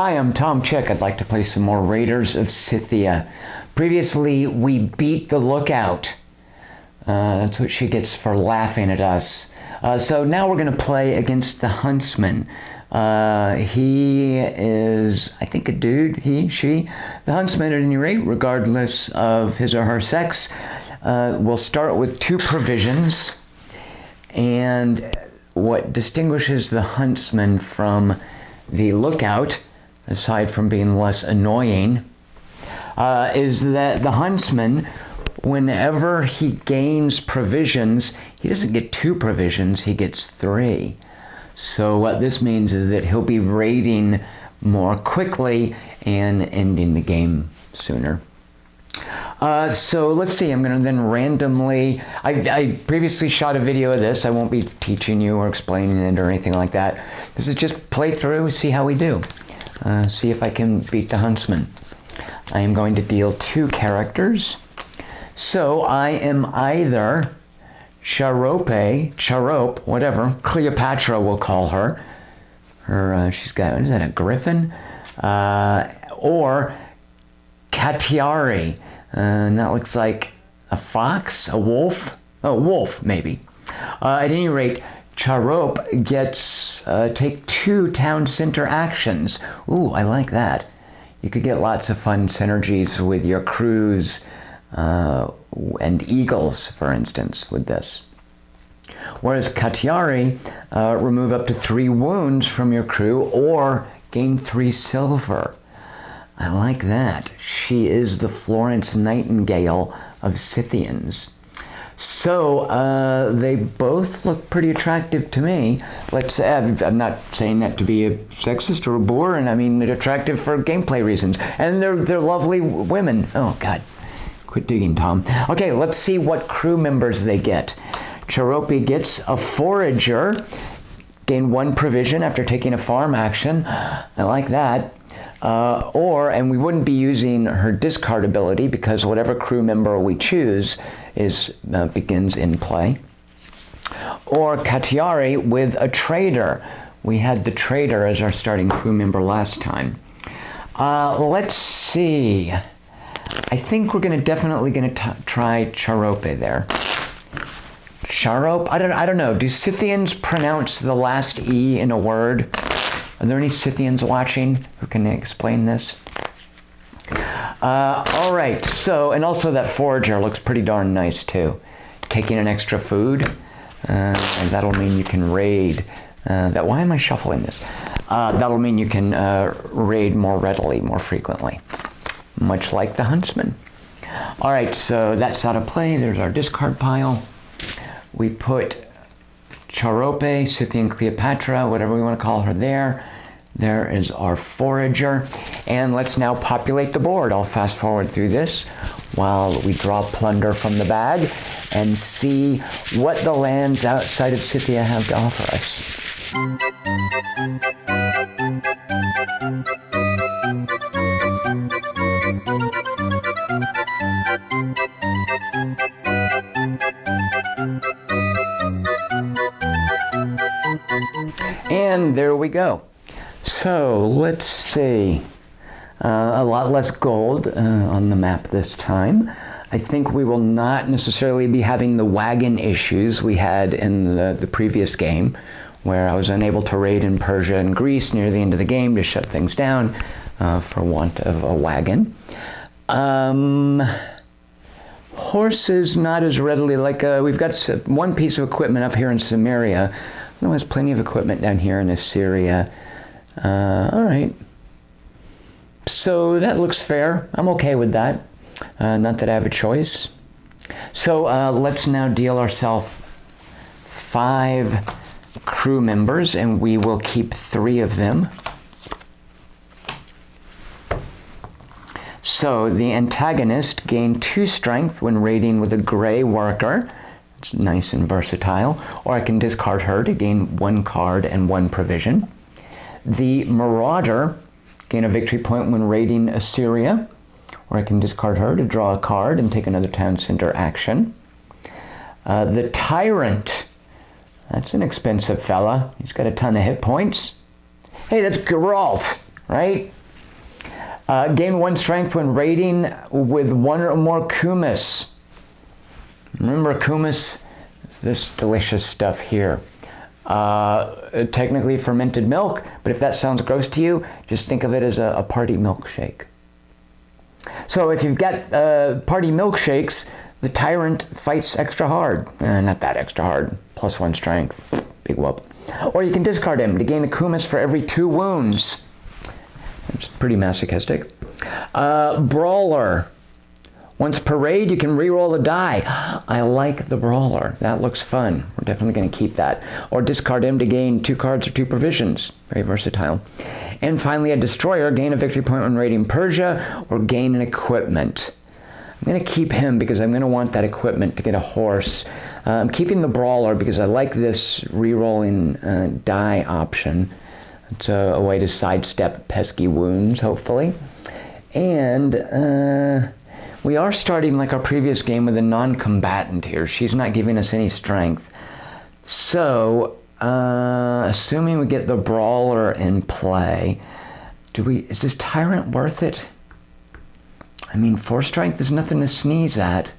Hi, I'm Tom Chick. I'd like to play some more Raiders of Scythia. Previously, we beat the Lookout. That's what she gets for laughing at us. So now we're going to play against the Huntsman. He is, I think, a dude, he, she. The Huntsman, at any rate, regardless of his or her sex. We'll start with 2 provisions. And what distinguishes the Huntsman from the Lookout, aside from being less annoying, is that the Huntsman, whenever he gains provisions, he doesn't get 2 provisions, he gets 3. So what this means is that he'll be raiding more quickly and ending the game sooner. So let's see, I'm going to then randomly, I previously shot a video of this. I won't be teaching you or explaining it or anything like that. This is just play through, see how we do. See if I can beat the Huntsman. I am going to deal 2 characters. So I am either Charope, whatever, Cleopatra we'll call her. She's got, what is that, a griffin? Or Catiari. And that looks like a fox, a wolf? Oh, wolf, maybe. At any rate, Charope gets take 2 town center actions. Ooh, I like that. You could get lots of fun synergies with your crews and eagles, for instance, with this. Whereas Catiari, remove up to 3 wounds from your crew or gain 3 silver. I like that. She is the Florence Nightingale of Scythians. So they both look pretty attractive to me. Let's say, I'm not saying that to be a sexist or a bore, and I mean attractive for gameplay reasons. And they're lovely women. Oh God, quit digging, Tom. Okay, let's see what crew members they get. Charope gets a Forager, gain 1 provision after taking a farm action. I like that. And we wouldn't be using her discard ability because whatever crew member we choose begins in play. Or Catiari with a trader. We had the trader as our starting crew member last time. Let's see. I think we're definitely going to try Charope there. Charope? I don't know. Do Scythians pronounce the last E in a word? Are there any Scythians watching who can explain this? All right, so, and also that Forager looks pretty darn nice too. Taking an extra food, and that'll mean you can raid. Why am I shuffling this? That'll mean you can raid more readily, more frequently, much like the Huntsman. All right, so that's out of play. There's our discard pile. We put Charope, Scythian Cleopatra, whatever we want to call her there. There is our Forager. And let's now populate the board. I'll fast forward through this while we draw plunder from the bag and see what the lands outside of Scythia have to offer us. And there we go. So let's see. A lot less gold on the map this time. I think we will not necessarily be having the wagon issues we had in the previous game, where I was unable to raid in Persia and Greece near the end of the game to shut things down for want of a wagon. Horses not as readily, like we've got 1 piece of equipment up here in Samaria. There's plenty of equipment down here in Assyria. All right. So that looks fair. I'm okay with that. Not that I have a choice. So let's now deal ourselves 5 crew members, and we will keep 3 of them. So the antagonist gained 2 strength when raiding with a gray worker. It's nice and versatile. Or I can discard her to gain 1 card and 1 provision. The Marauder gain a victory point when raiding Assyria. Or I can discard her to draw a card and take another town center action. The Tyrant. That's an expensive fella. He's got a ton of hit points. Hey, that's Geralt. right? Gain 1 strength when raiding with 1 or more Kumas. Remember Kumas? This delicious stuff here. Technically fermented milk, but if that sounds gross to you, just think of it as a party milkshake. So if you've got party milkshakes, the tyrant fights extra hard. Not that extra hard. +1 strength. Big whoop. Or you can discard him to gain a Kumas for every 2 wounds. It's pretty masochistic. Brawler. Once per raid, you can reroll the die. I like the Brawler. That looks fun. We're definitely going to keep that. Or discard him to gain 2 cards or 2 provisions. Very versatile. And finally, a Destroyer. Gain a victory point when raiding Persia or gain an equipment. I'm going to keep him because I'm going to want that equipment to get a horse. I'm keeping the Brawler because I like this rerolling die option. It's a way to sidestep pesky wounds, hopefully. And we are starting like our previous game with a non-combatant here. She's not giving us any strength. So, assuming we get the Brawler in play, is this Tyrant worth it? I mean, 4 strength is nothing to sneeze at.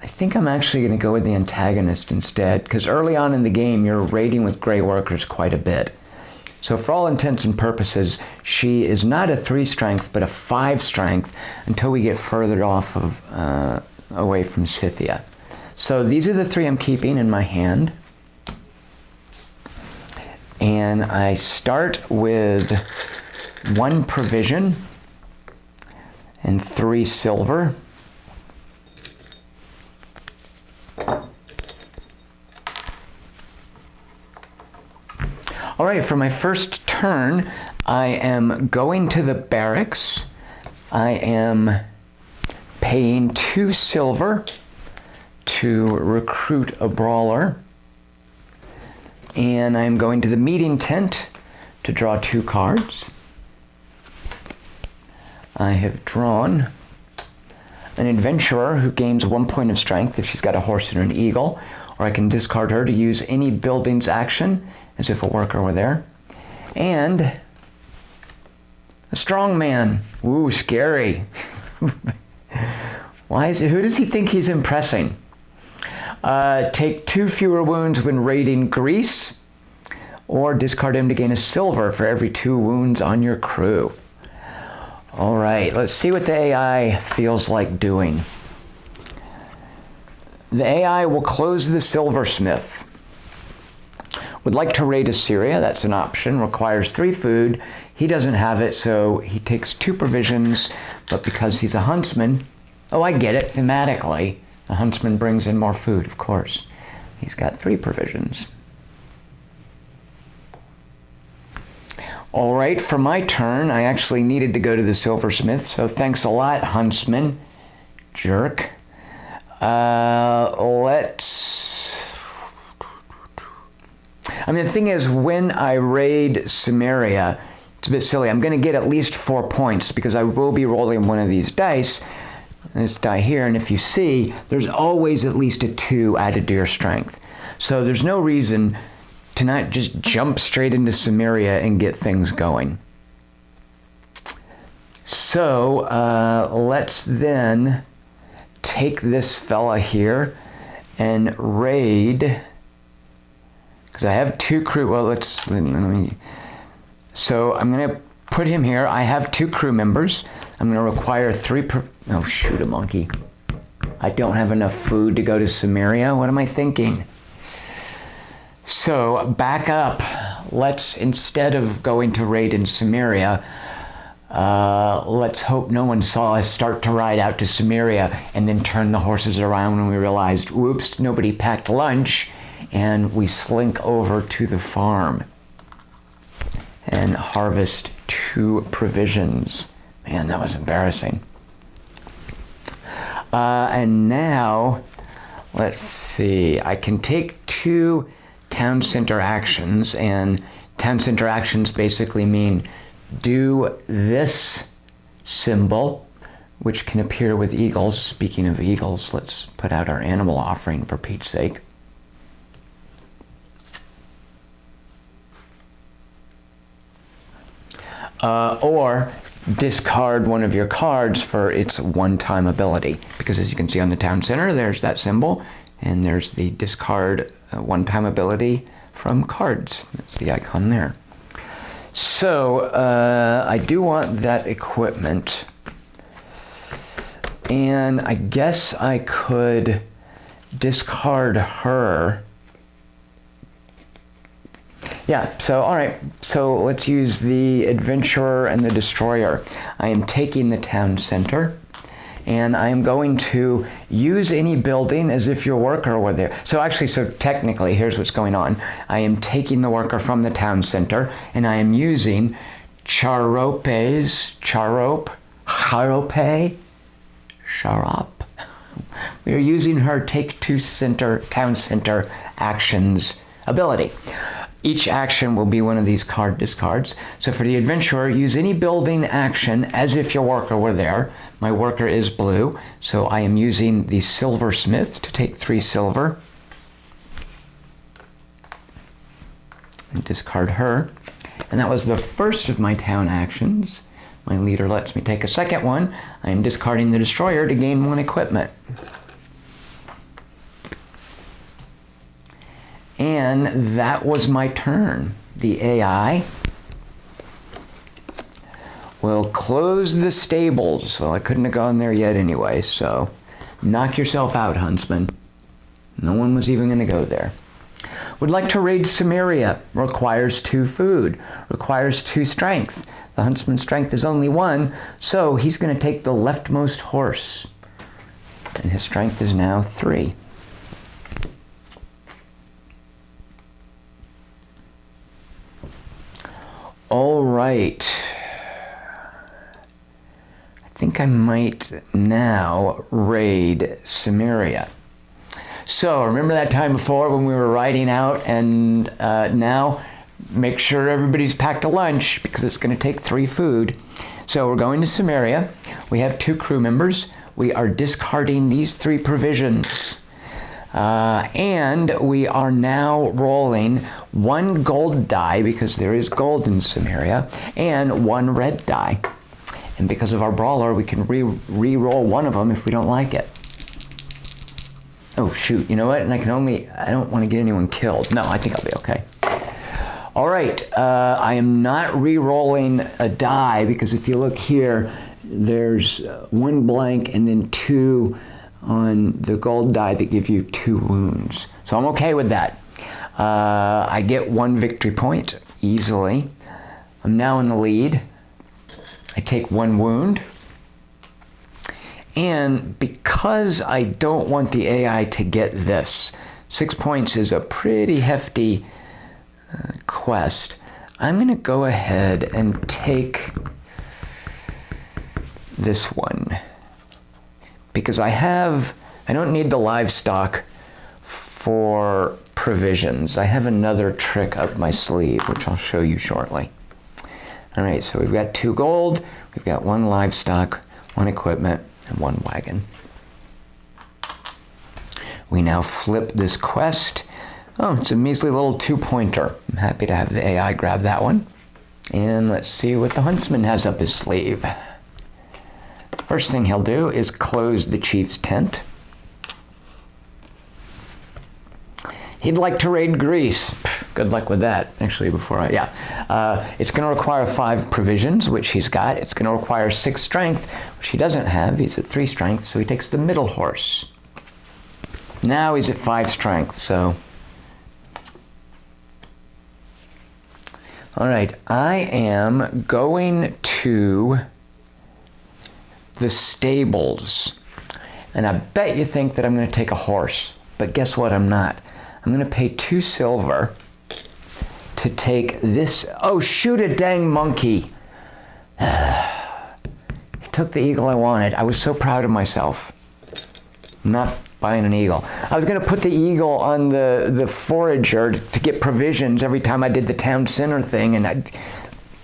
I think I'm actually going to go with the antagonist instead, because early on in the game, you're raiding with Grey Workers quite a bit. So for all intents and purposes, she is not a 3 strength, but a 5 strength until we get further off of away from Scythia. So these are the 3 I'm keeping in my hand. And I start with 1 provision and 3 silver. All right, for my first turn, I am going to the barracks. I am paying 2 silver to recruit a Brawler. And I'm going to the meeting tent to draw 2 cards. I have drawn an adventurer who gains 1 point of strength if she's got a horse and an eagle, or I can discard her to use any building's action as if a worker were there. And a strong man. Ooh, scary. Why is it? Who does he think he's impressing? Take 2 fewer wounds when raiding Greece, or discard him to gain a silver for every 2 wounds on your crew. All right, let's see what the AI feels like doing. The AI will close the silversmith. Would like to raid Assyria, that's an option. Requires 3 food. He doesn't have it, so he takes 2 provisions, but because he's a huntsman, oh, I get it, thematically. The huntsman brings in more food, of course. He's got 3 provisions. All right, for my turn, I actually needed to go to the silversmith, so thanks a lot, huntsman. Jerk. I mean, the thing is, when I raid Samaria, it's a bit silly. I'm going to get at least 4 points because I will be rolling one of these dice, this die here, and if you see, there's always at least a 2 added to your strength. So there's no reason to not just jump straight into Samaria and get things going. So let's then take this fella here and raid, because I have 2 crew. Well, let me. So I'm going to put him here. I have 2 crew members. I'm going to require 3. Oh, shoot a monkey. I don't have enough food to go to Samaria. What am I thinking? So back up. Let's, instead of going to raid in Samaria, let's hope no one saw us start to ride out to Samaria and then turn the horses around when we realized, whoops, nobody packed lunch, and we slink over to the farm and harvest 2 provisions. Man, that was embarrassing. And now, let's see, I can take 2 town center actions, and town center actions basically mean do this symbol, which can appear with eagles. Speaking of eagles, let's put out our animal offering for Pete's sake. or discard one of your cards for its one-time ability. Because as you can see on the town center, there's that symbol, and there's the discard one-time ability from cards. That's the icon there. So I do want that equipment, and I guess I could discard her. Yeah, so all right, so let's use the Adventurer and the Destroyer. I am taking the town center, and I am going to use any building as if your worker were there. So actually, so technically, here's what's going on. I am taking the worker from the town center, and I am using Charop. We are using her take two town center actions ability. Each action will be one of these card discards. So for the Adventurer, use any building action as if your worker were there. My worker is blue, so I am using the Silversmith to take 3 silver. And discard her. And that was the first of my town actions. My leader lets me take a second one. I am discarding the Destroyer to gain 1 equipment. And that was my turn. The AI will close the stables. Well, I couldn't have gone there yet anyway, so knock yourself out, Huntsman. No one was even going to go there. Would like to raid Samaria. Requires 2 food. Requires 2 strength. The Huntsman's strength is only 1, so he's going to take the leftmost horse. And his strength is now 3. All right. I think I might now raid Samaria. So remember that time before when we were riding out, and now make sure everybody's packed a lunch because it's going to take 3 food. So we're going to Samaria. We have 2 crew members. We are discarding these 3 provisions. And we are now rolling 1 gold die, because there is gold in Samaria, and 1 red die. And because of our brawler, we can re-roll 1 of them if we don't like it. Oh, shoot, you know what? And I don't want to get anyone killed. No, I think I'll be okay. All right, I am not re-rolling a die, because if you look here, there's 1 blank and then 2 on the gold die that give you 2 wounds. So I'm okay with that. I get 1 victory point easily. I'm now in the lead. I take 1 wound. And because I don't want the AI to get this, 6 points is a pretty hefty quest. I'm going to go ahead and take this one, because I don't need the livestock for provisions. I have another trick up my sleeve, which I'll show you shortly. All right, so we've got 2 gold, we've got 1 livestock, 1 equipment, and 1 wagon. We now flip this quest. Oh, it's a measly little 2-pointer. I'm happy to have the AI grab that one. And let's see what the Huntsman has up his sleeve. First thing he'll do is close the chief's tent. He'd like to raid Greece. Good luck with that. Actually, it's going to require 5 provisions, which he's got. It's going to require 6 strength, which he doesn't have. He's at 3 strength, so he takes the middle horse. Now he's at 5 strength, so. All right, I am going to the stables, and I bet you think that I'm going to take a horse, but guess what? I'm not. I'm going to pay 2 silver to take this. Oh, shoot a dang monkey. He took the eagle I wanted. I was so proud of myself. I'm not buying an eagle. I was going to put the eagle on the Forager to get provisions every time I did the town center thing, and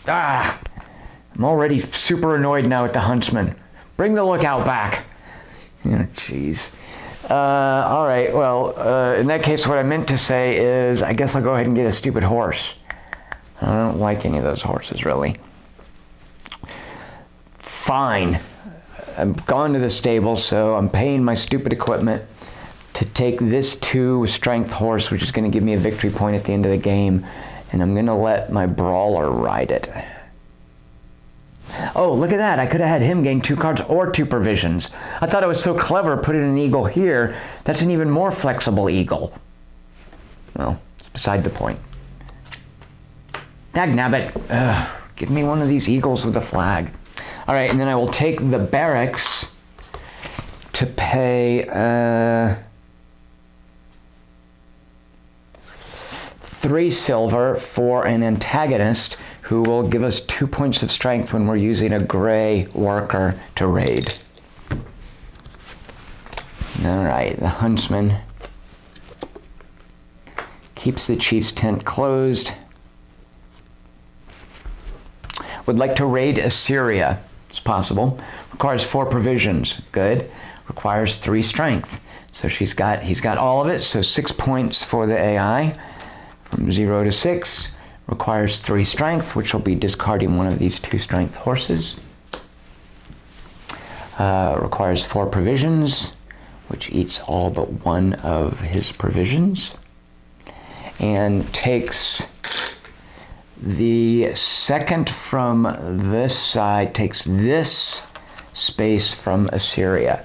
I'm already super annoyed now at the Huntsman. Bring the lookout back. Jeez. All right, well, in that case, what I meant to say is I guess I'll go ahead and get a stupid horse. I don't like any of those horses, really. fine. I've gone to the stable, so I'm paying my stupid equipment to take this 2 strength horse, which is going to give me a victory point at the end of the game, and I'm going to let my brawler ride it. Oh, look at that. I could have had him gain 2 cards or 2 provisions. I thought I was so clever putting an eagle here. That's an even more flexible eagle. Well, it's beside the point. Dagnabbit. Give me one of these eagles with a flag. All right, and then I will take the barracks to pay 3 silver for an antagonist who will give us 2 points of strength when we're using a gray worker to raid. All right, the Huntsman keeps the chief's tent closed. Would like to raid Assyria. It's possible. Requires 4 provisions. Good. Requires 3 strength. So he's got all of it. So 6 points for the AI from 0 to 6. Requires 3 strength, which will be discarding one of these 2 strength horses. Requires 4 provisions, which eats all but 1 of his provisions. And takes the second from this side, takes this space from Assyria.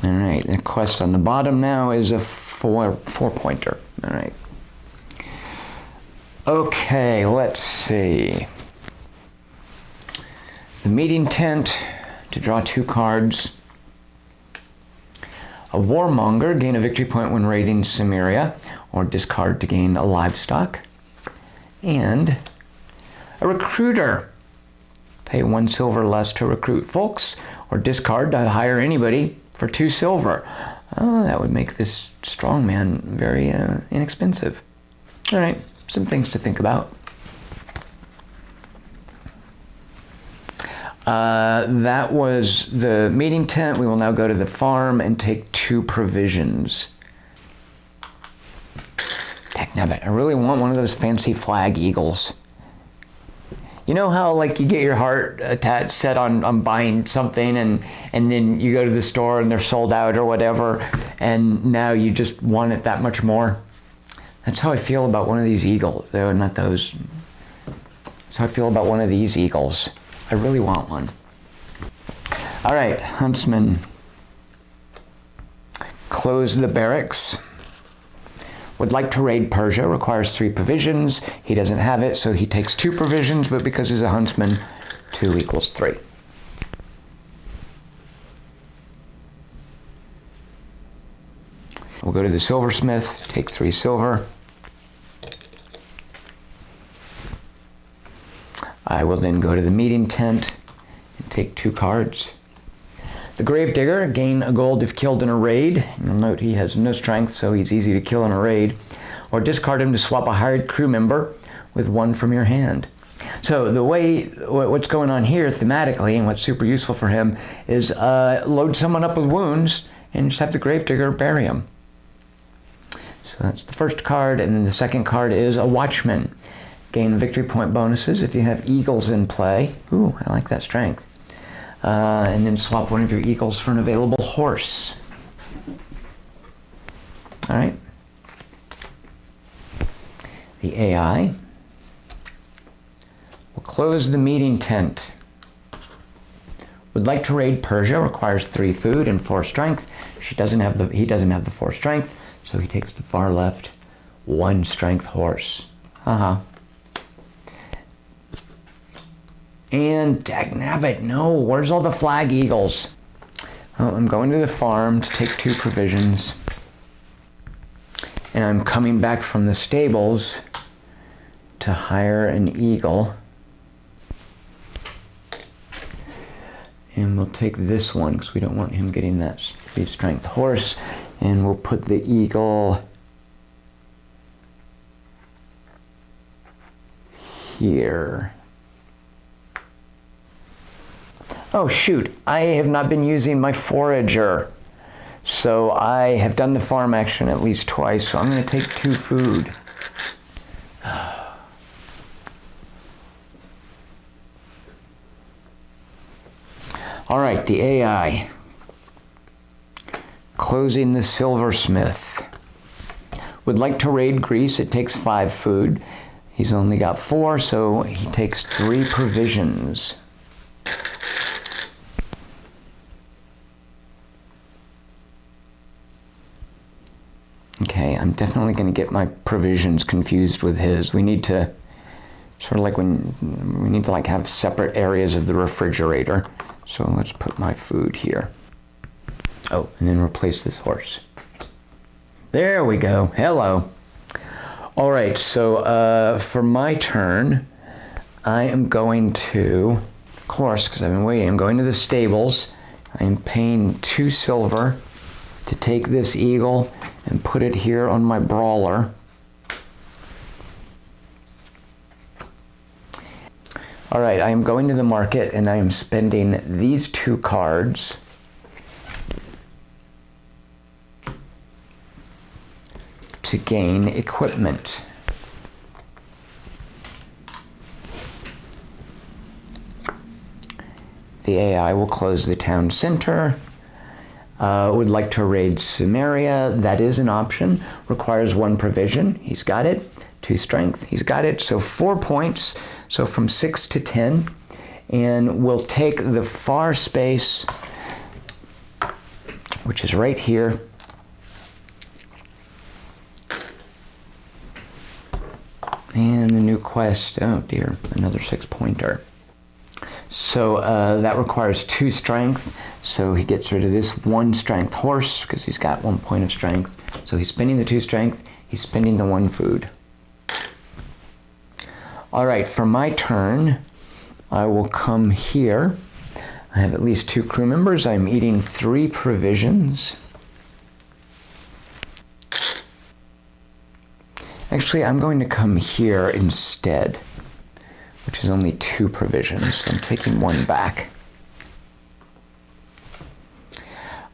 All right, the quest on the bottom now is a 4-pointer. All right. Okay, let's see. The meeting tent to draw 2 cards. A warmonger, gain a victory point when raiding Samaria, or discard to gain a livestock. And a recruiter. Pay 1 silver less to recruit folks, or discard to hire anybody for 2 silver. Oh, that would make this strongman very inexpensive. All right, some things to think about. That was the meeting tent. We will now go to the farm and take 2 provisions. Dagnabbit, I really want one of those fancy flag eagles. You know how like you get your heart set on buying something and then you go to the store and they're sold out or whatever, and now you just want it that much more? That's how I feel about one of these eagles. They're not those. That's how I feel about one of these eagles. I really want one. All right, Huntsman. Close the barracks. Would like to raid Persia, requires 3 provisions. He doesn't have it, so he takes 2 provisions, but because he's a huntsman, 2 equals 3. We'll go to the silversmith, take 3 silver. I will then go to the meeting tent and take 2 cards. The Gravedigger, gain a gold if killed in a raid. You'll note he has no strength, so he's easy to kill in a raid. Or discard him to swap a hired crew member with 1 from your hand. So the way, what's going on here thematically and what's super useful for him is load someone up with wounds and just have the Gravedigger bury him. So that's the first card, and then the second card is a Watchman. Gain victory point bonuses if you have eagles in play. Ooh, I like that strength. And then swap one of your eagles for an available horse. All right. The AI will close the meeting tent. Would like to raid Persia, requires 3 food and 4 strength. He doesn't have the 4 strength, so he takes the far left 1 strength horse. And dagnabbit, no, where's all the flag eagles? Well, I'm going to the farm to take 2 provisions. And I'm coming back from the stables to hire an eagle. And we'll take this one because we don't want him getting that 3 strength horse. And we'll put the eagle here. Oh shoot, I have not been using my Forager. So I have done the farm action at least twice, so I'm going to take 2 food. All right, the AI. Closing the silversmith. Would like to raid Greece. It takes 5 food. He's only got 4, so he takes 3 provisions. Okay, I'm definitely going to get my provisions confused with his. We need to, sort of like when, we need to like have separate areas of the refrigerator. So let's put my food here. Oh, and then replace this horse. There we go. Hello. All right, so for my turn, I am going to, of course, because I've been waiting, I'm going to the stables. I am paying 2 silver to take this eagle and put it here on my brawler. All right, I am going to the market and I am spending these 2 cards to gain equipment. The AI will close the town center. Would like to raid Samaria. That is an option. Requires 1 provision. He's got it. 2 strength. He's got it. So 4 points. So from 6 to 10. And we'll take the far space, which is right here. And the new quest. Oh dear, another 6-pointer. So that requires 2 strength. So he gets rid of this 1 strength horse because he's got 1 point of strength. So he's spending the 2 strength. He's spending the 1 food. All right, for my turn, I will come here. I have at least 2 crew members. I'm eating 3 provisions. Actually, I'm going to come here instead, which is only 2 provisions. So I'm taking 1 back.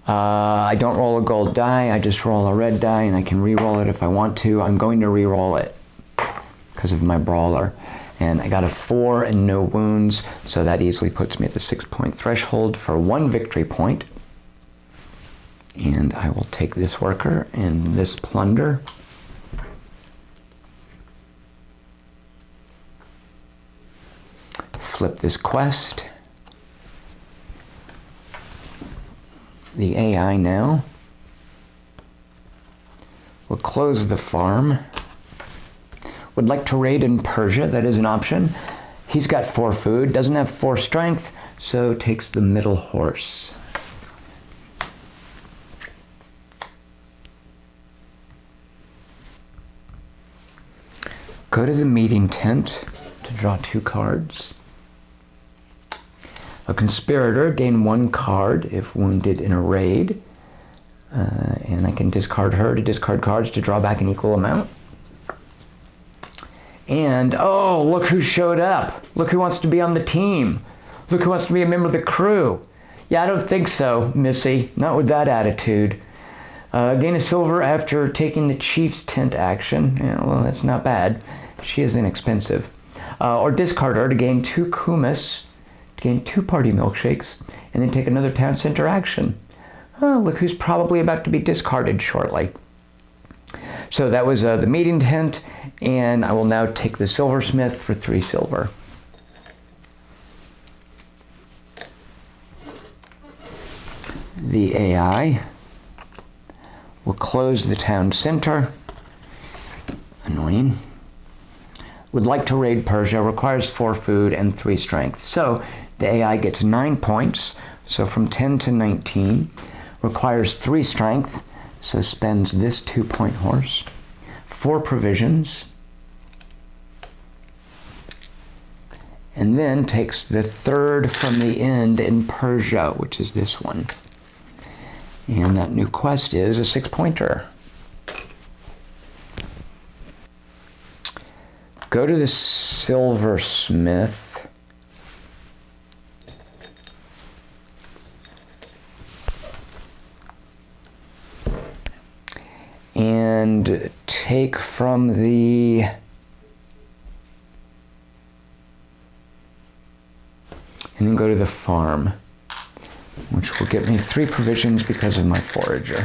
I don't roll a gold die. I just roll a red die, and I can re-roll it if I want to. I'm going to re-roll it because of my brawler. And I got a 4 and no wounds, so that easily puts me at the 6-point threshold for 1 victory point. And I will take this worker and this plunder. Flip this quest. The AI now will close the farm. Would like to raid in Persia. That is an option. He's got 4 food, doesn't have 4 strength, so takes the middle horse. Go to the meeting tent to draw 2 cards. A conspirator, gain 1 card if wounded in a raid. And I can discard her to discard cards to draw back an equal amount. And, oh, look who showed up. Look who wants to be on the team. Look who wants to be a member of the crew. Yeah, I don't think so, Missy. Not with that attitude. Gain a silver after taking the chief's tent action. Yeah, well, that's not bad. She is inexpensive. Or discard her to gain 2 Kumas, to gain 2 party milkshakes, and then take another town center action. Oh, look who's probably about to be discarded shortly. So that was the meeting tent, and I will now take the silversmith for 3 silver. The AI will close the town center. Annoying. Would like to raid Persia, requires 4 food and 3 strength. So the AI gets 9 points, so from 10 to 19. Requires 3 strength, so spends this 2-point horse. 4 provisions. And then takes the 3rd from the end in Persia, which is this one. And that new quest is a 6-pointer. Go to the silversmith. And take from the and then go to the farm. which will get me 3 provisions because of my forager.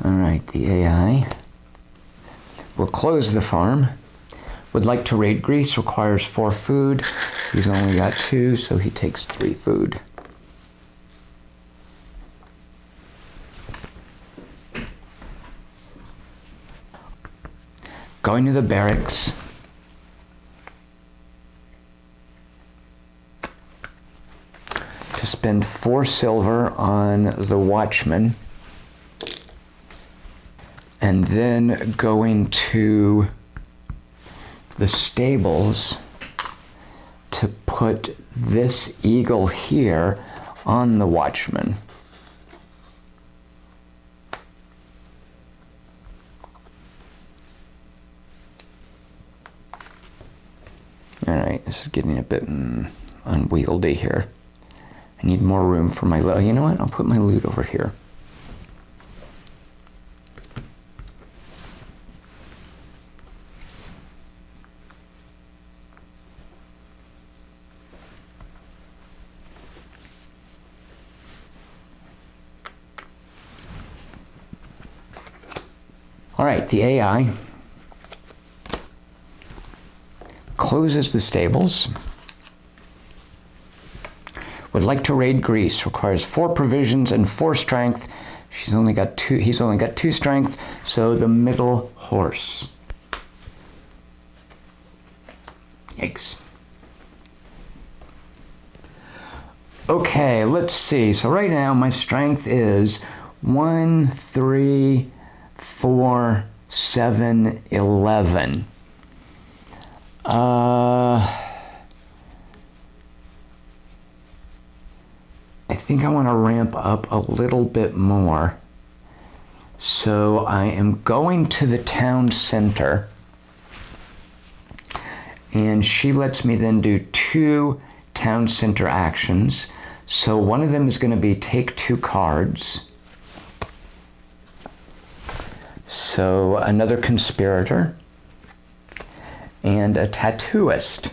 All right, the AI will close the farm. Would like to raid Greece, requires 4 food. He's only got 2, so he takes 3 food. Going to the barracks. To spend 4 silver on the watchman. And then going to the stables to put this eagle here on the watchman. All right, this is getting a bit unwieldy here. I need more room for my loot. You know what? I'll put my loot over here. All right, the AI closes the stables. Would like to raid Greece. Requires 4 provisions and 4 strength. He's only got 2 strength, so the middle horse. Yikes. Okay, let's see. So right now my strength is 1, 3, 4, 7, 11. I think I want to ramp up a little bit more. So I am going to the town center. And she lets me then do 2 town center actions. So one of them is going to be take 2 cards. So another conspirator and a tattooist.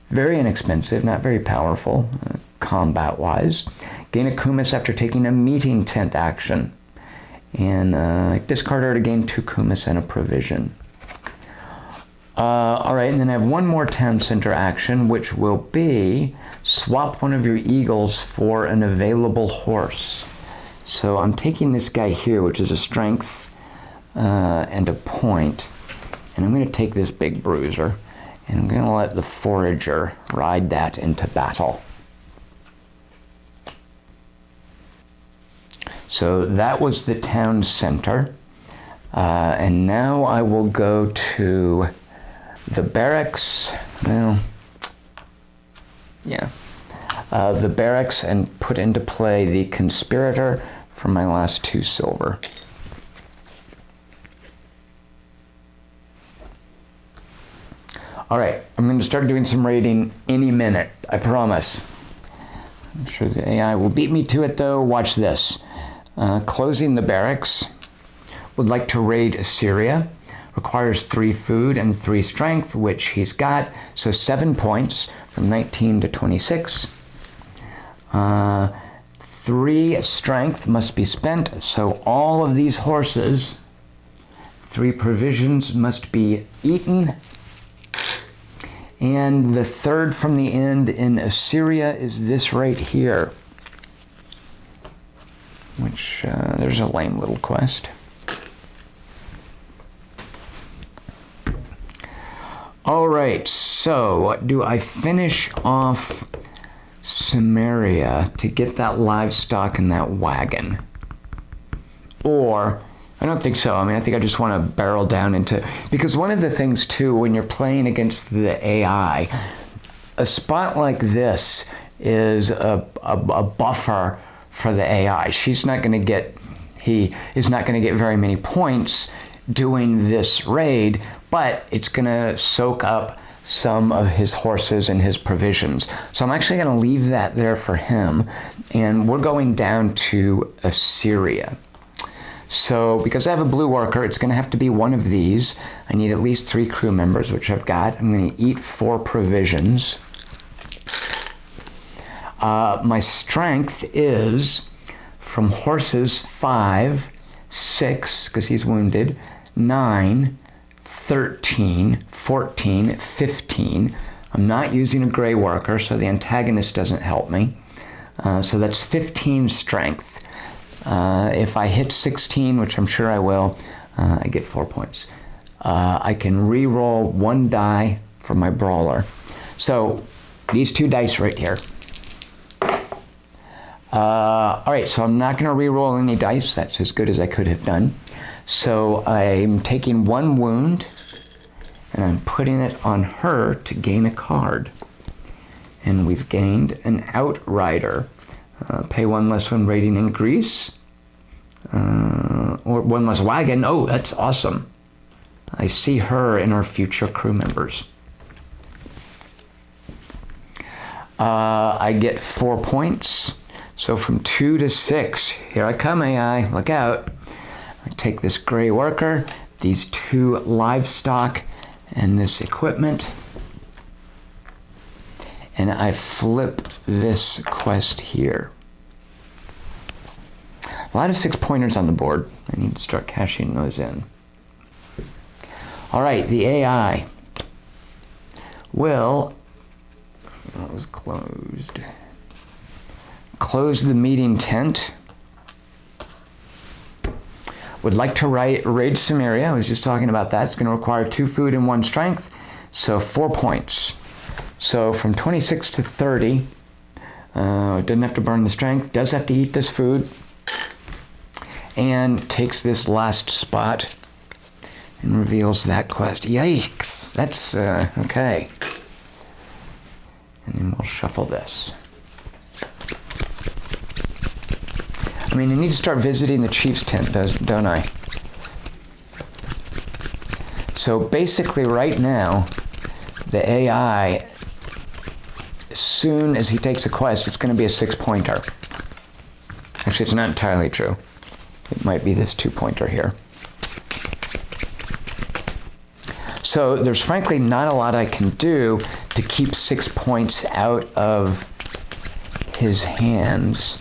Very inexpensive, not very powerful, combat-wise. Gain a Kumas after taking a meeting tent action. And discard her to gain 2 Kumas and a provision. All right, and then I have one more town center action, which will be swap one of your eagles for an available horse. So I'm taking this guy here, which is a strength and a point, and I'm going to take this big bruiser, and I'm going to let the forager ride that into battle. So that was the town center, and now I will go to the barracks. Well, yeah, the barracks, and put into play the conspirator for my last 2 silver. All right, I'm going to start doing some raiding any minute, I promise. I'm sure the AI will beat me to it, though. Watch this. Closing the barracks. Would like to raid Assyria. Requires 3 food and 3 strength, which he's got. So 7 points from 19 to 26. 3 strength must be spent. So all of these horses, 3 provisions must be eaten. And the third from the end in Assyria is this right here, which there's a lame little quest. All right, so do I finish off Samaria to get that livestock in that wagon? Or, I don't think so. I mean, I think I just want to barrel down into, because one of the things too, when you're playing against the AI, a spot like this is a buffer for the AI. She's not going to get, he is not going to get very many points doing this raid, but it's going to soak up some of his horses and his provisions. So I'm actually going to leave that there for him, and we're going down to Assyria. So because I have a blue worker, it's going to have to be one of these. I need at least 3 crew members, which I've got. I'm going to eat 4 provisions. My strength is from horses 5, 6, because he's wounded, 9, 13, 14, 15. I'm not using a gray worker, so the antagonist doesn't help me. So that's 15 strength. If I hit 16, which I'm sure I will, I get 4 points. I can re-roll 1 die for my brawler. So these 2 dice right here. All right, so I'm not going to re-roll any dice. That's as good as I could have done. So I'm taking 1 wound, and I'm putting it on her to gain a card. And we've gained an Outrider. Pay 1 less when raiding in Greece. Or 1 less wagon. Oh, that's awesome. I see her in our future crew members. I get 4 points. So from 2 to 6. Here I come, AI. Look out. I take this gray worker, these 2 livestock, and this equipment. And I flip this quest here. A lot of 6-pointers on the board. I need to start cashing those in. All right, the AI will, that was closed. Close the meeting tent. Would like to raid Samaria. I was just talking about that. It's going to require 2 food and 1 strength, so 4 points. So from 26 to 30, it doesn't have to burn the strength, does have to eat this food, and takes this last spot and reveals that quest. Yikes, that's okay. And then we'll shuffle this. I mean, I need to start visiting the chief's tent, don't I? So basically right now, the AI, as soon as he takes a quest, it's going to be a 6-pointer. Actually, it's not entirely true. It might be this 2-pointer here. So there's frankly not a lot I can do to keep 6 points out of his hands.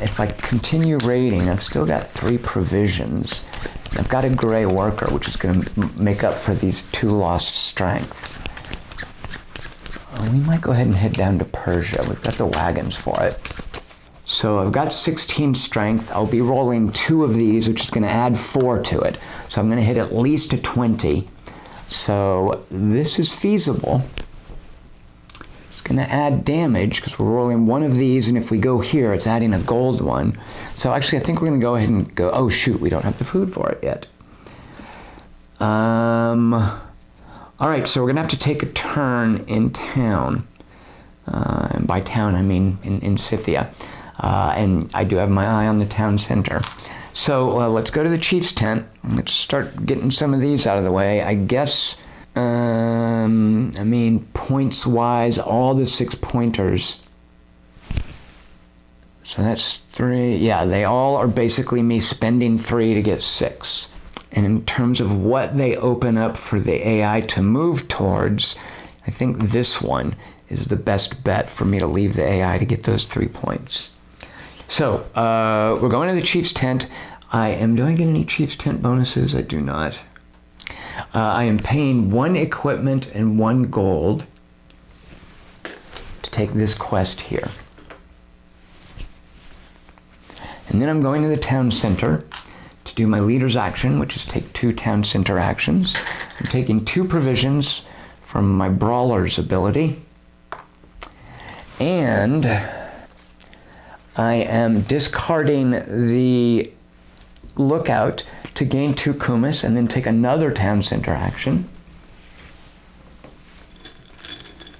If I continue raiding, I've still got 3 provisions. I've got a gray worker, which is going to make up for these 2 lost strength. We might go ahead and head down to Persia. We've got the wagons for it. So I've got 16 strength. I'll be rolling 2 of these, which is going to add 4 to it. So I'm going to hit at least a 20. So this is feasible. It's going to add damage because we're rolling 1 of these, and if we go here, it's adding a gold one. So actually, I think we're going to go ahead and go, oh shoot, we don't have the food for it yet. All right, so we're going to have to take a turn in town. And by town, I mean in Scythia. And I do have my eye on the town center. So let's go to the chief's tent. Let's start getting some of these out of the way. I guess, I mean, points-wise, all the 6-pointers. So that's 3. Yeah, they all are basically me spending 3 to get 6. And in terms of what they open up for the AI to move towards, I think this one is the best bet for me to leave the AI to get those 3 points. So, we're going to the chief's tent. Do I get any chief's tent bonuses? I do not. I am paying 1 equipment and 1 gold to take this quest here. And then I'm going to the town center to do my leader's action, which is take 2 town center actions. I'm taking 2 provisions from my brawler's ability. And I am discarding the lookout to gain 2 Kumas and then take another town center action.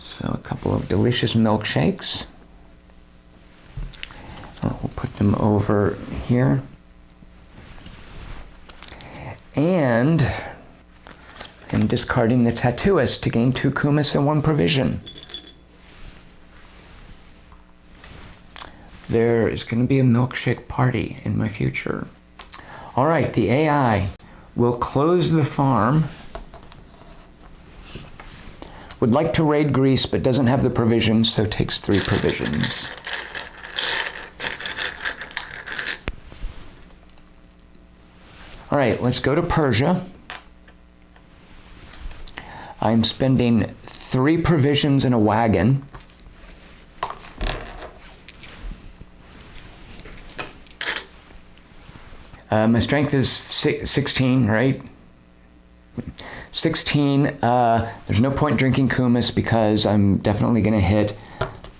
So a couple of delicious milkshakes. We'll put them over here. And I'm discarding the tattooist to gain 2 Kumas and 1 provision. There is going to be a milkshake party in my future. All right, the AI will close the farm. Would like to raid Greece, but doesn't have the provisions, so takes 3 provisions. All right, let's go to Persia. I'm spending 3 provisions in a wagon. My strength is 16, right? 16. There's no point drinking Kumas because I'm definitely going to hit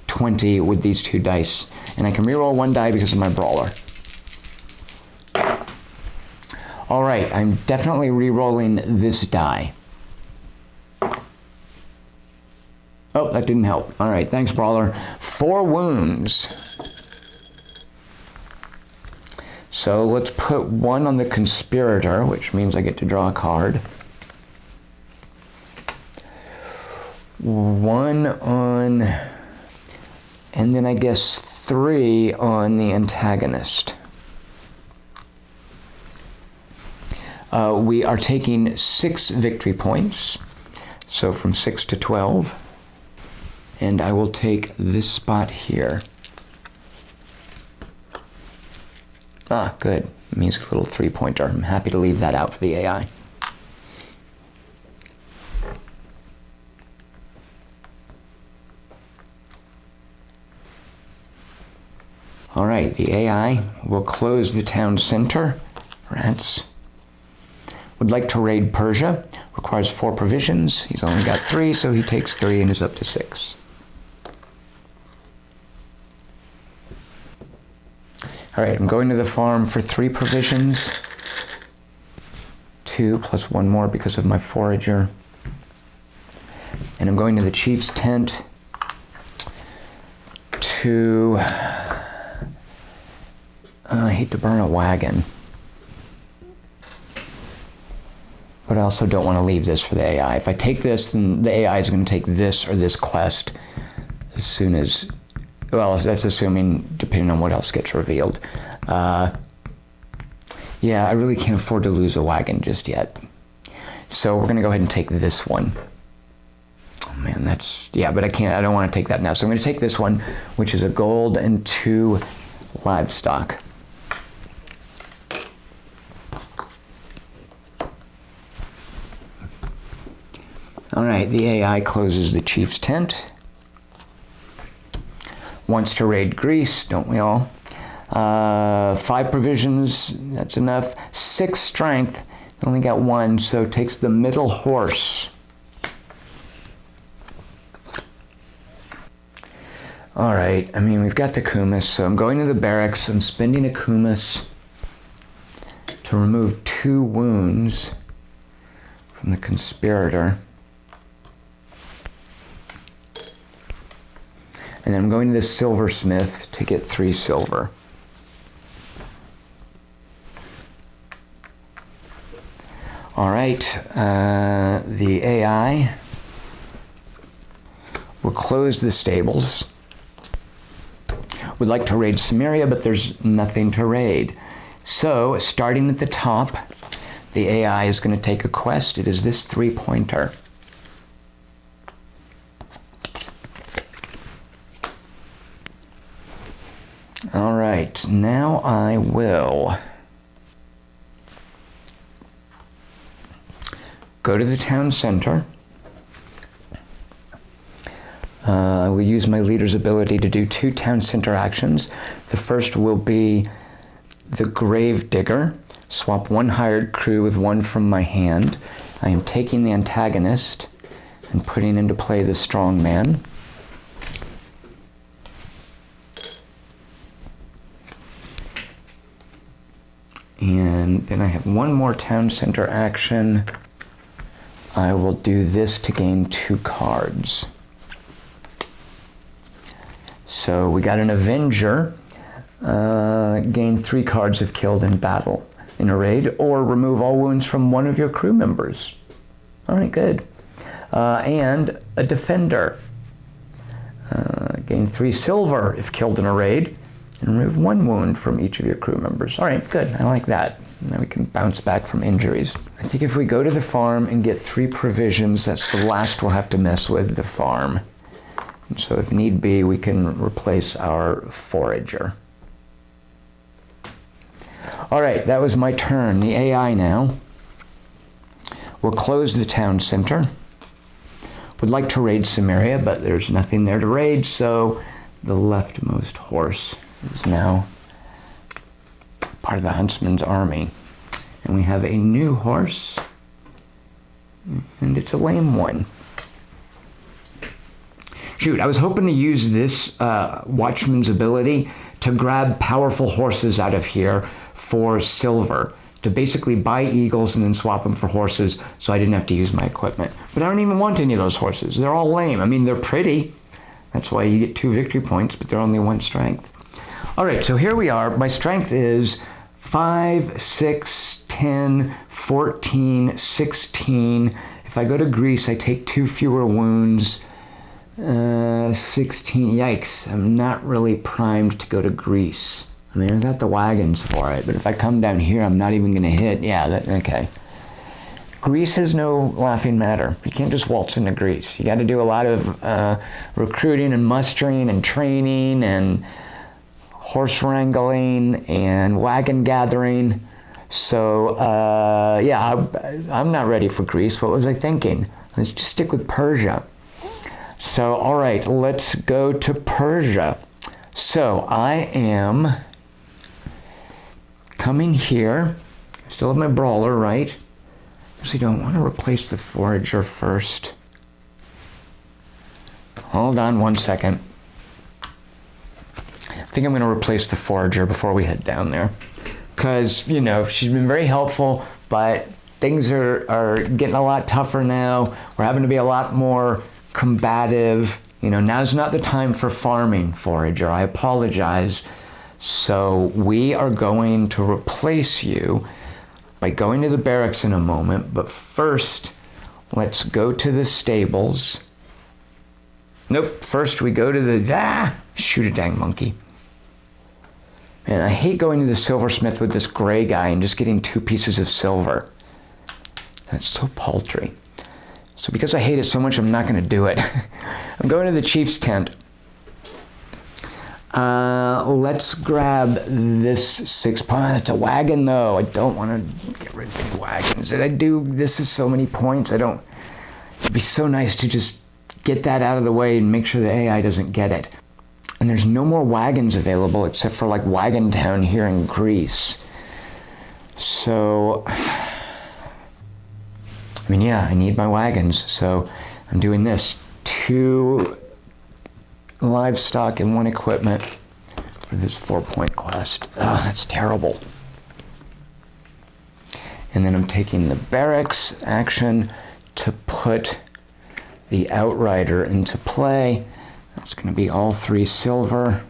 20 with these 2 dice. And I can reroll 1 die because of my brawler. All right, I'm definitely rerolling this die. Oh, that didn't help. All right, thanks, brawler. 4 wounds. So let's put 1 on the conspirator, which means I get to draw a card. 1 on, and then I guess 3 on the antagonist. We are taking 6 victory points, so from 6 to 12. And I will take this spot here. Ah, good. It means a little 3-pointer. I'm happy to leave that out for the AI. All right, the AI will close the town center. Rats. Would like to raid Persia. Requires 4 provisions. He's only got 3, so he takes 3 and is up to 6. All right, I'm going to the farm for 3 provisions. 2 plus 1 more because of my forager. And I'm going to the chief's tent to... I hate to burn a wagon. But I also don't want to leave this for the AI. If I take this, then the AI is going to take this or this quest as soon as... Well, that's assuming, depending on what else gets revealed. Yeah, I really can't afford to lose a wagon just yet. So we're going to go ahead and take this one. Oh man, that's... Yeah, but I don't want to take that now. So I'm going to take this one, which is a gold and 2 livestock. All right, the AI closes the chief's tent. Wants to raid Greece, don't we all? 5 provisions, that's enough. 6 strength, only got 1, so takes the middle horse. All right, I mean, we've got the Kumas, so I'm going to the barracks. I'm spending a Kumas to remove 2 wounds from the conspirator. And then I'm going to the silversmith to get 3 silver. All right, the AI will close the stables. Would like to raid Samaria, but there's nothing to raid. So, starting at the top, the AI is going to take a quest. It is this 3-pointer. All right, now I will go to the town center. I will use my leader's ability to do 2 town center actions. The first will be the grave digger. Swap 1 hired crew with 1 from my hand. I am taking the antagonist and putting into play the strong man. And then I have 1 more town center action. I will do this to gain 2 cards. So we got an Avenger. Gain 3 cards if killed in battle in a raid, or remove all wounds from 1 of your crew members. All right, good. And a Defender. Gain 3 silver if killed in a raid. And remove 1 wound from each of your crew members. All right, good. I like that. Now we can bounce back from injuries. I think if we go to the farm and get 3 provisions, that's the last we'll have to mess with, the farm. And so if need be, we can replace our forager. All right, that was my turn. The AI now. We'll close the town center. Would like to raid Samaria, but there's nothing there to raid, so the leftmost horse is now part of the Huntsman's army. And we have a new horse, and it's a lame one. Shoot, I was hoping to use this Watchman's ability to grab powerful horses out of here for silver, to basically buy eagles and then swap them for horses so I didn't have to use my equipment. But I don't even want any of those horses. They're all lame. I mean, they're pretty. That's why you get 2 victory points, but they're only 1 strength. All right, so here we are. My strength is 5, 6, 10, 14, 16. If I go to Greece, I take 2 fewer wounds. 16, yikes. I'm not really primed to go to Greece. I mean, I got the wagons for it, but if I come down here, I'm not even going to hit. Yeah, okay. Greece is no laughing matter. You can't just waltz into Greece. You got to do a lot of recruiting and mustering and training and horse wrangling and wagon gathering. So, yeah, I'm not ready for Greece. What was I thinking? Let's just stick with Persia. So, all right, let's go to Persia. So, I am coming here. I still have my brawler, right? Actually, do I want to replace the forager first? Hold on 1 second. I think I'm going to replace the forager before we head down there. Because, you know, she's been very helpful, but things are getting a lot tougher now. We're having to be a lot more combative. You know, now's not the time for farming, forager. I apologize. So we are going to replace you by going to the barracks in a moment, but first, let's go to the stables. Nope, first we go to the, shoot a dang monkey. Man, I hate going to the silversmith with this gray guy and just getting 2 pieces of silver. That's so paltry. So because I hate it so much, I'm not gonna do it. I'm going to the chief's tent. Let's grab this 6 points. It's a wagon though. I don't want to get rid of any wagons. This is so many points. It'd be so nice to just get that out of the way and make sure the AI doesn't get it. And there's no more wagons available except for like Wagon Town here in Greece. So, I mean, yeah, I need my wagons. So I'm doing this. 2 livestock and 1 equipment for this 4-point quest. Oh, that's terrible. And then I'm taking the barracks action to put the outrider into play. That's going to be all 3 silver.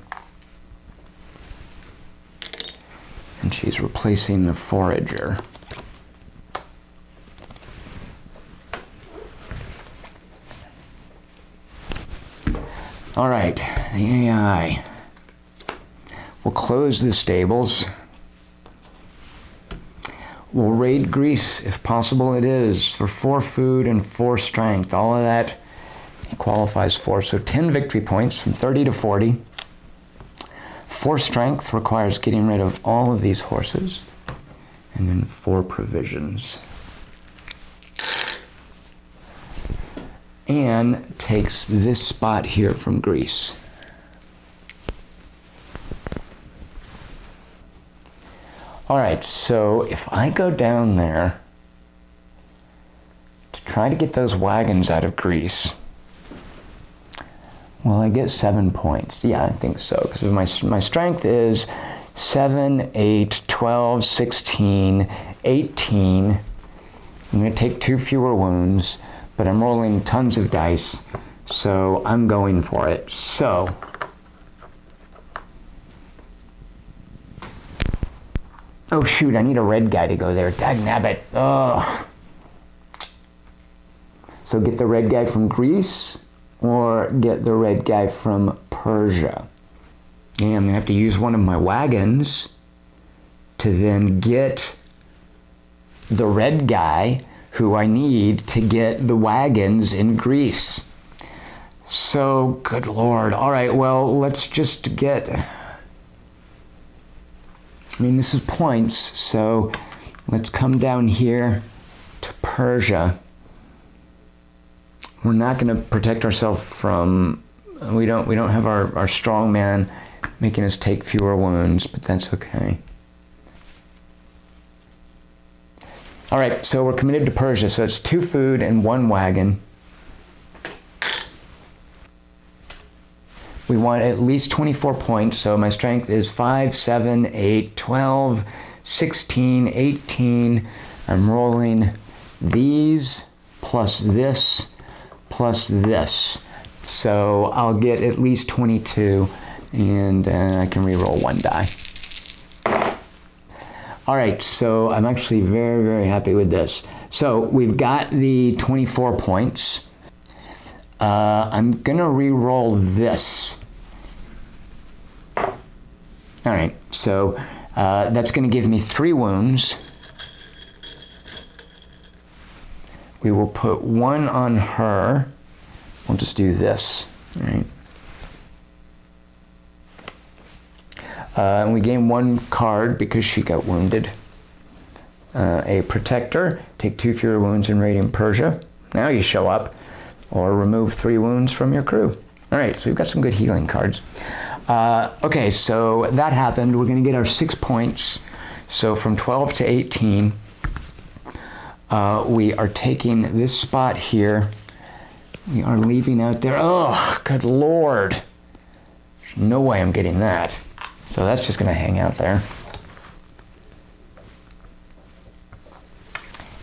And she's replacing the forager. All right, the AI. We'll close the stables. We'll raid Greece, if possible it is, for 4 food and 4 strength. All of that he qualifies for. So 10 victory points from 30 to 40. 4 strength requires getting rid of all of these horses. And then 4 provisions. And takes this spot here from Greece. All right, so if I go down there to try to get those wagons out of Greece, will I get 7 points? Yeah, I think so, because my strength is 7, 8, 12, 16, 18. I'm going to take 2 fewer wounds, but I'm rolling tons of dice, so I'm going for it. So, oh shoot, I need a red guy to go there. Dagnabbit. Ugh. So get the red guy from Greece or get the red guy from Persia? Yeah, I'm gonna have to use one of my wagons to then get the red guy who I need to get the wagons in Greece. So, good Lord. All right, well, let's just get... I mean, this is points, so let's come down here to Persia. We're not going to protect ourselves from... We don't have our strong man making us take fewer wounds, but that's okay. All right, so we're committed to Persia. So it's 2 food and 1 wagon. We want at least 24 points. So my strength is 5, 7, 8, 12, 16, 18. I'm rolling these plus this plus this. So I'll get at least 22, and I can reroll 1 die. All right, so I'm actually very, very happy with this. So we've got the 24 points. I'm gonna re-roll this. All right, so that's gonna give me 3 wounds. We will put 1 on her. We'll just do this, all right? And we gain 1 card because she got wounded. A protector, take 2 fewer wounds in raiding Persia. Now you show up, or remove 3 wounds from your crew. All right, so we've got some good healing cards. Okay, so that happened. We're gonna get our 6 points. So from 12 to 18, we are taking this spot here. We are leaving out there. Oh, good Lord. There's no way I'm getting that. So that's just gonna hang out there.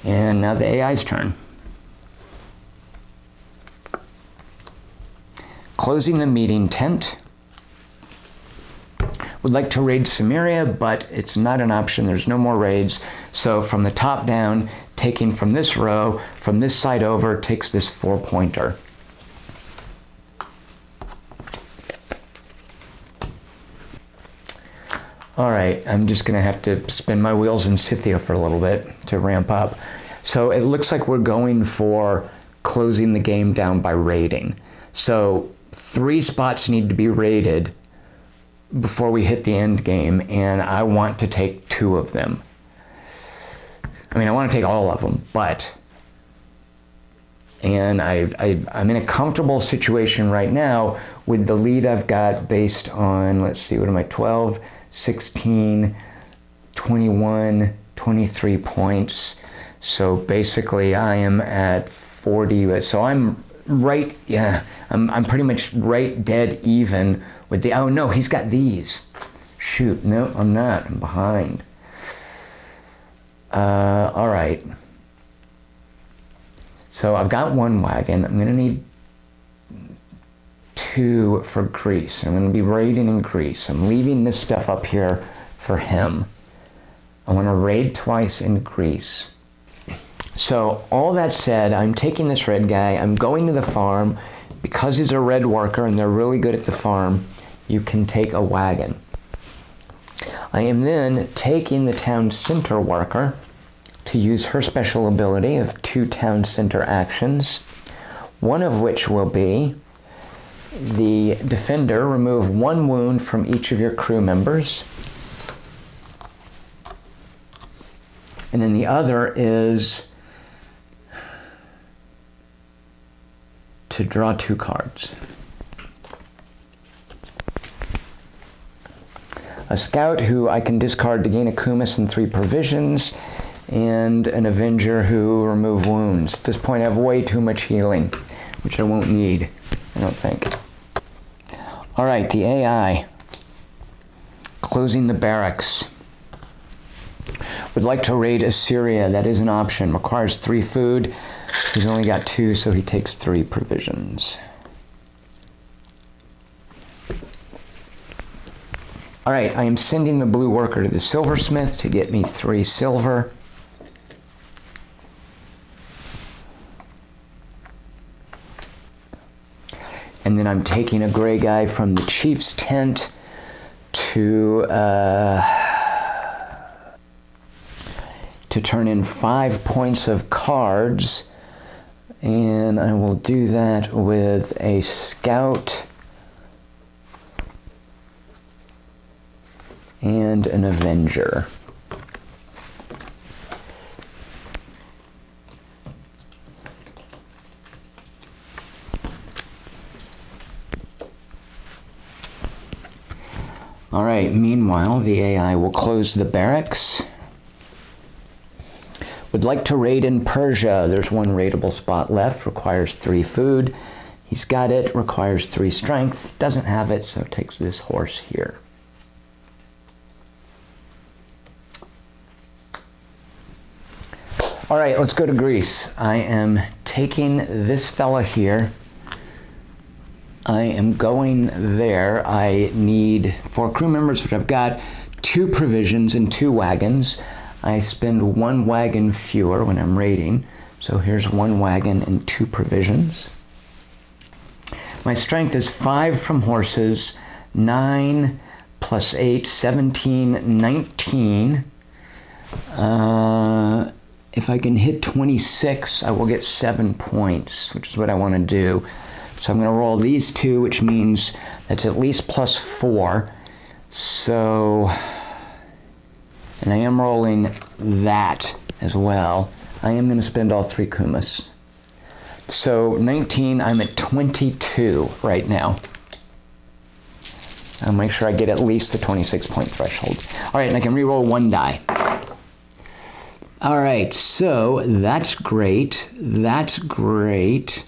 And now the AI's turn. Closing the meeting tent. Would like to raid Samaria, but it's not an option. There's no more raids. So from the top down, taking from this row, from this side over, takes this 4-pointer. All right, I'm just gonna have to spin my wheels in Scythia for a little bit to ramp up. So it looks like we're going for closing the game down by raiding. So 3 spots need to be raided before we hit the end game, and I want to take 2 of them. I mean, I want to take all of them, but... And I'm in a comfortable situation right now with the lead I've got based on, let's see, what am I, 12, 16, 21, 23 points. So basically I am at 40, so I'm right, yeah, I'm pretty much right dead even with the, oh no, he's got these. Shoot, no, I'm not, I'm behind. All right. So I've got 1 wagon. I'm gonna need 2 for Greece. I'm gonna be raiding in Greece. I'm leaving this stuff up here for him. I wanna raid twice in Greece. So all that said, I'm taking this red guy. I'm going to the farm. Because he's a red worker and they're really good at the farm, you can take a wagon. I am then taking the town center worker to use her special ability of 2 town center actions, one of which will be the defender, remove 1 wound from each of your crew members. And then the other is to draw 2 cards. A scout who I can discard to gain a Kumas and 3 provisions, and an avenger who remove wounds. At this point I have way too much healing, which I won't need, I don't think. All right, the AI. Closing the barracks. Would like to raid Assyria, that is an option. Requires 3 food. He's only got 2, so he takes 3 provisions. All right, I am sending the blue worker to the silversmith to get me 3 silver. And then I'm taking a gray guy from the chief's tent to turn in 5 points of cards, and I will do that with a scout and an avenger. All right, meanwhile, the AI will close the barracks. Would like to raid in Persia. There's 1 raidable spot left, requires 3 food. He's got it, requires 3 strength, doesn't have it, so takes this horse here. All right, let's go to Greece. I am taking this fella here. I am going there. I need 4 crew members, which I've got, 2 provisions and 2 wagons. I spend 1 wagon fewer when I'm raiding. So here's 1 wagon and 2 provisions. My strength is 5 from horses, 9 plus 8, 17, 19. If I can hit 26, I will get 7 points, which is what I want to do. So I'm going to roll these 2, which means that's at least plus 4. So, and I am rolling that as well. I am going to spend all 3 Kumas. So 19, I'm at 22 right now. I'll make sure I get at least the 26 point threshold. All right, and I can re-roll 1 die. All right, so that's great. That's great.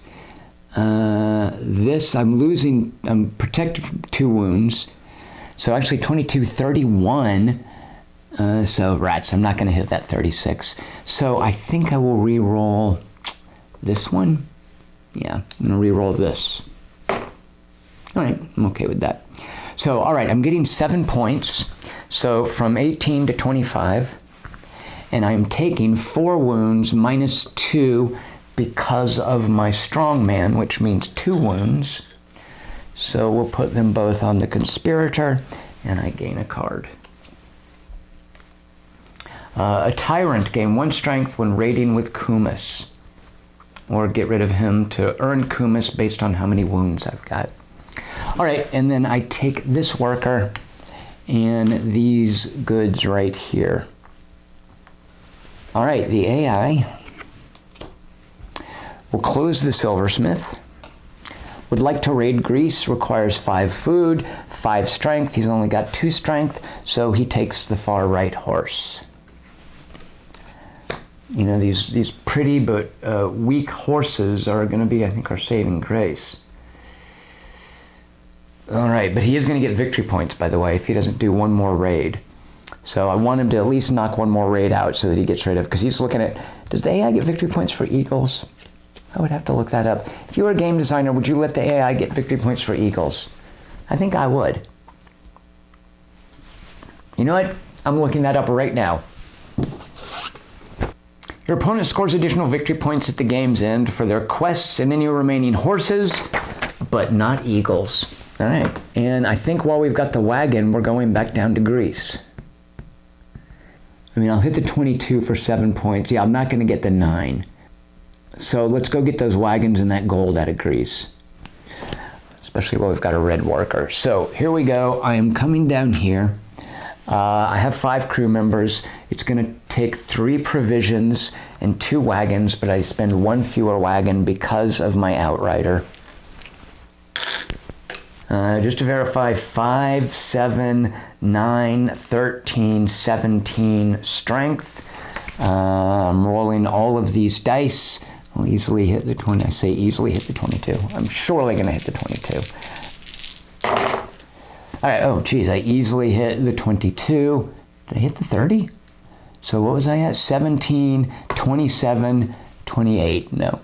This, I'm protected from 2 wounds. So actually 22, 31. So rats, I'm not going to hit that 36. So I think I will re-roll this one. Yeah, I'm going to re-roll this. All right, I'm okay with that. So, all right, I'm getting 7 points. So from 18 to 25. And I'm taking 4 wounds minus 2 because of my strongman, which means 2 wounds. So we'll put them both on the conspirator, and I gain a card. A tyrant gain 1 strength when raiding with Kumas, or get rid of him to earn Kumas based on how many wounds I've got. All right, and then I take this worker and these goods right here. All right, the AI will close the silversmith. Would like to raid Greece, requires 5 food, 5 strength. He's only got 2 strength, so he takes the far right horse. You know, these pretty but weak horses are going to be, I think, our saving grace. All right, but he is going to get victory points, by the way, if he doesn't do 1 more raid. So I want him to at least knock 1 more raid out so that he gets rid of, because he's looking at, does the AI get victory points for eagles? I would have to look that up. If you were a game designer, would you let the AI get victory points for eagles? I think I would. You know what? I'm looking that up right now. Your opponent scores additional victory points at the game's end for their quests and any remaining horses, but not eagles. All right. And I think while we've got the wagon, we're going back down to Greece. I mean, I'll hit the 22 for 7 points. Yeah, I'm not going to get the 9. So let's go get those wagons and that gold out of Greece, especially while we've got a red worker. So here we go. I am coming down here. I have 5 crew members. It's going to take 3 provisions and 2 wagons, but I spend 1 fewer wagon because of my outrider. Just to verify, 5, 7, 9, 13, 17 strength. I'm rolling all of these dice. I'll easily hit the 20. I say easily hit the 22. I'm surely going to hit the 22. All right. Oh, geez. I easily hit the 22. Did I hit the 30? So what was I at? 17, 27, 28. No.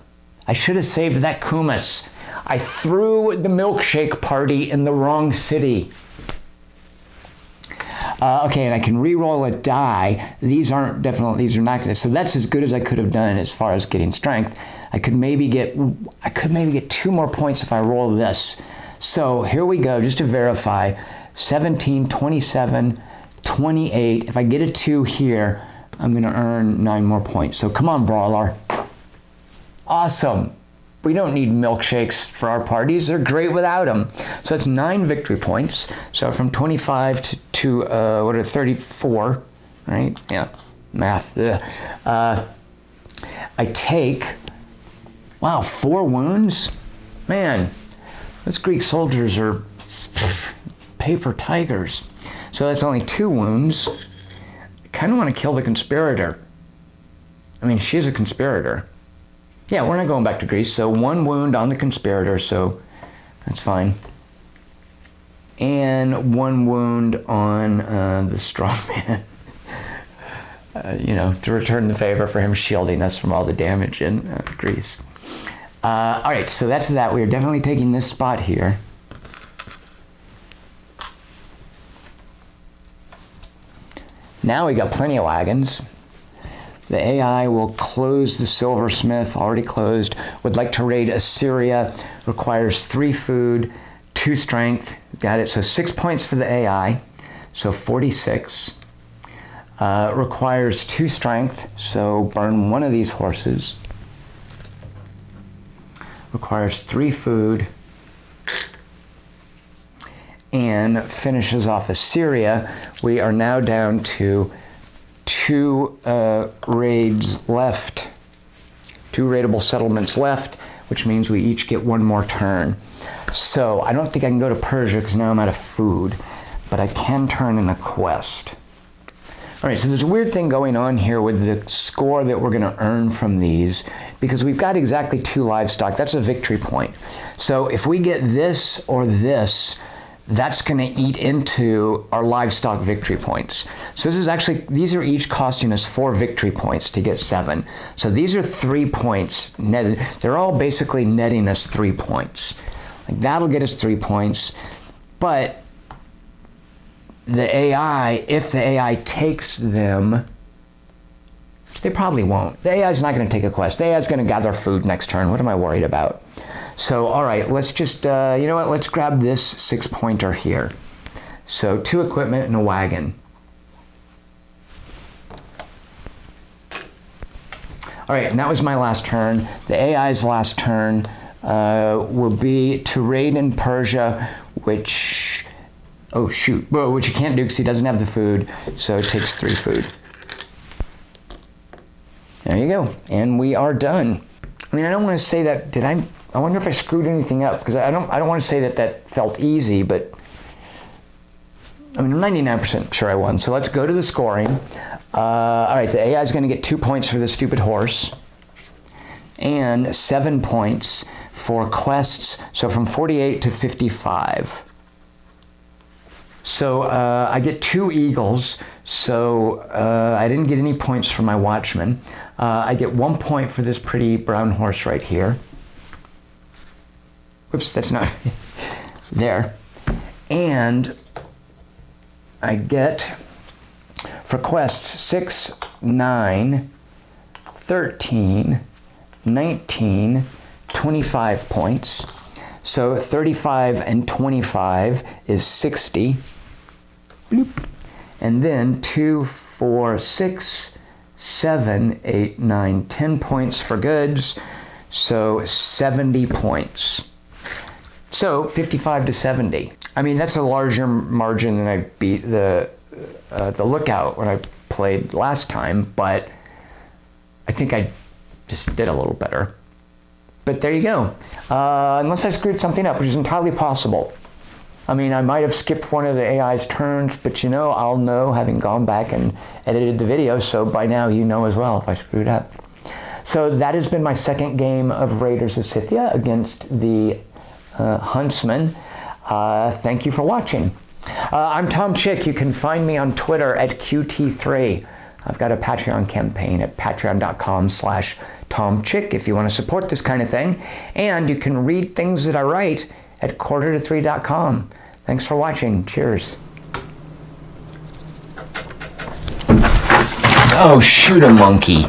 I should have saved that Kumas. I threw the milkshake party in the wrong city. Okay, and I can re-roll a die. These are not going to, so that's as good as I could have done as far as getting strength. I could maybe get 2 more points if I roll this. So here we go, just to verify. 17, 27, 28. If I get a 2 here, I'm gonna earn 9 more points. So come on, Brawler. Awesome. We don't need milkshakes for our parties. They're great without them. So that's 9 victory points. So from 25 to 34, right? Yeah, math. I take, wow, 4 wounds? Man, those Greek soldiers are paper tigers. So that's only 2 wounds. I kind of want to kill the conspirator. I mean, she's a conspirator. Yeah, we're not going back to Greece. So 1 wound on the conspirator, so that's fine. And 1 wound on the strongman. To return the favor for him shielding us from all the damage in Greece. All right, so that's that. We are definitely taking this spot here. Now we got plenty of wagons. The AI will close the silversmith, already closed. Would like to raid Assyria, requires 3 food, 2 strength, got it. So 6 points for the AI, so 46. Requires 2 strength, so burn 1 of these horses. Requires 3 food, and finishes off Assyria. We are now down to 2 raids left, 2 raidable settlements left, which means we each get 1 more turn. So I don't think I can go to Persia because now I'm out of food, but I can turn in a quest. All right, so there's a weird thing going on here with the score that we're gonna earn from these, because we've got exactly 2 livestock. That's a victory point. So if we get this or this, that's gonna eat into our livestock victory points. So this is actually, these are each costing us 4 victory points to get 7. So these are 3 points netted. They're all basically netting us 3 points. Like that'll get us 3 points, but the AI, if the AI takes them, which they probably won't. The AI is not gonna take a quest. The AI is gonna gather food next turn. What am I worried about? So, all right, let's just, you know what? Let's grab this 6-pointer here. So 2 equipment and a wagon. All right, and that was my last turn. The AI's last turn will be to raid in Persia, which, oh shoot, well, which he can't do because he doesn't have the food, so it takes 3 food. There you go, and we are done. I mean, I don't want to say that, I wonder if I screwed anything up, because I don't want to say that that felt easy, but I mean, I'm 99% sure I won. So let's go to the scoring. All right, the AI is going to get 2 points for the stupid horse, and 7 points for quests, so from 48 to 55. So I get 2 eagles, so I didn't get any points for my watchman. I get 1 point for this pretty brown horse right here. Oops, that's not there. And I get, for quests, 6, 9, 13, 19, 25 points. So 35 and 25 is 60. Bloop. And then 2, 4, 6, 7, 8, 9, 10 points for goods. So 70 points. So 55 to 70. I mean, that's a larger margin than I beat the Lookout when I played last time, but I think I just did a little better. But there you go. Unless I screwed something up, which is entirely possible. I mean, I might have skipped one of the AI's turns, but you know, I'll know having gone back and edited the video, so by now you know as well if I screwed up. So that has been my second game of Raiders of Scythia against the Huntsman. Thank you for watching. I'm Tom Chick. You can find me on Twitter at QT3. I've got a Patreon campaign at patreon.com/TomChick if you want to support this kind of thing. And you can read things that I write at quarterto3.com. Thanks for watching. Cheers. Oh, shoot a monkey.